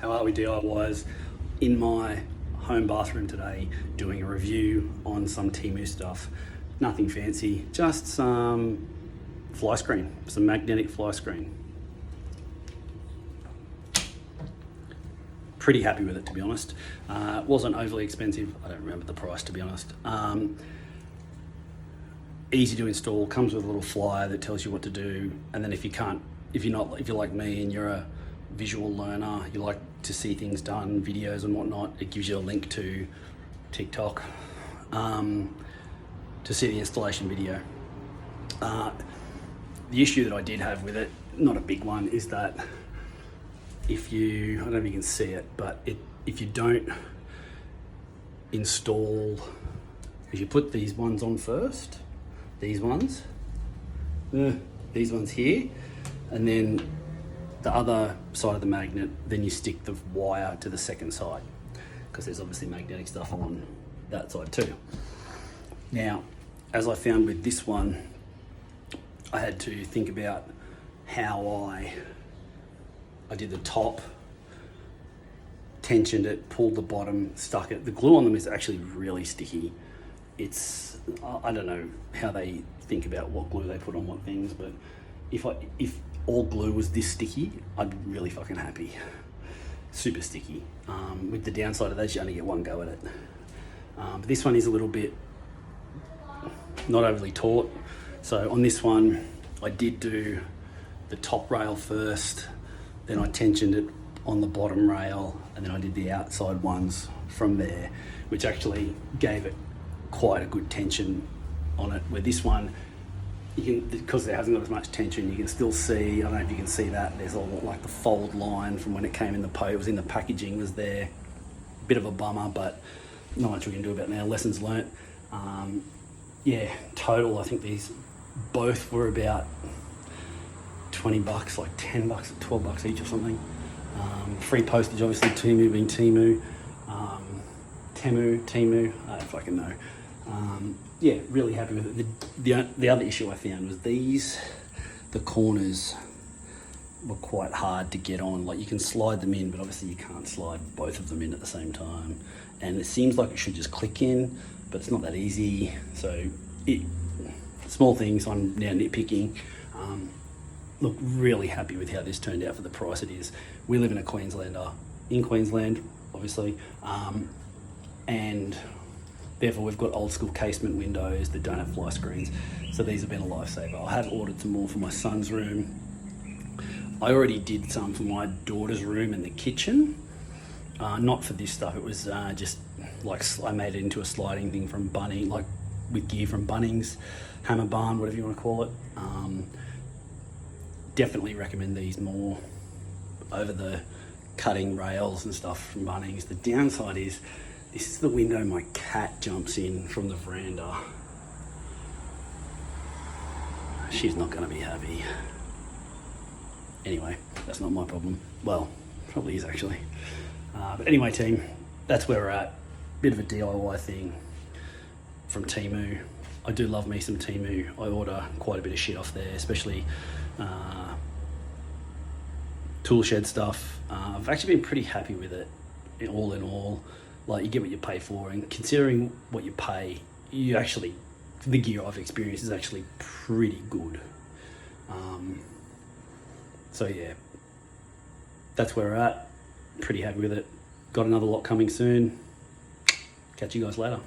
How are we DIYers? In my home bathroom today, doing a review on some Temu stuff. Nothing fancy, just some fly screen, some magnetic fly screen. Pretty happy with it, to be honest. It wasn't overly expensive. I don't remember the price, to be honest. Easy to install, comes with a little flyer that tells you what to do. And then if you're like me and you're a visual learner, you like to see things done, videos and whatnot, it gives you a link to TikTok to see the installation video. The issue that I did have with it, not a big one, is that I don't know if you can see it, but if you don't install, if you put these ones on first, these ones here, and then the other side of the magnet, then you stick the wire to the second side, because there's obviously magnetic stuff on that side too. Now, as I found with this one, I had to think about how I did the top, tensioned it, pulled the bottom, stuck it. The glue on them is actually really sticky. I don't know how they think about what glue they put on what things, but if all glue was this sticky, I'd be really fucking happy. Super sticky. With the downside of that, you only get one go at it. But this one is a little bit not overly taut. So on this one, I did do the top rail first, then I tensioned it on the bottom rail, and then I did the outside ones from there, which actually gave it quite a good tension on it. Where this one, because it hasn't got as much tension, you can still see, I don't know if you can see that, there's all like the fold line from when it came in it was in the packaging, was there. Bit of a bummer, but not much we can do about it now. Lessons learnt. Yeah, total, I think these both were about 20 bucks, like 10 bucks, 12 bucks each or something. Free postage, obviously, Temu being Temu. Temu, I don't fucking know. Yeah, really happy with it. The other issue I found was the corners were quite hard to get on. Like, you can slide them in, but obviously you can't slide both of them in at the same time. And it seems like it should just click in, but it's not that easy. So small things I'm now nitpicking. Look, really happy with how this turned out for the price it is. We live in Queensland, obviously, and therefore we've got old school casement windows that don't have fly screens, so these have been a lifesaver. I have ordered some more for my son's room. I already did some for my daughter's room and the kitchen. Not for this stuff, it was just like I made it into a sliding thing from Bunnings, like with gear from Bunnings, Hammer Barn, whatever you want to call it. Definitely recommend these more over the cutting rails and stuff from Bunnings. The downside is, this is the window my cat jumps in from the veranda. She's not gonna be happy. Anyway, that's not my problem. Well, probably is actually. But anyway, team, that's where we're at. Bit of a DIY thing from Temu. I do love me some Temu. I order quite a bit of shit off there, especially tool shed stuff. I've actually been pretty happy with it, all in all. Like, you get what you pay for, and considering what you pay, the gear I've experienced is actually pretty good. So yeah, that's where we're at. Pretty happy with it. Got another lot coming soon. Catch you guys later.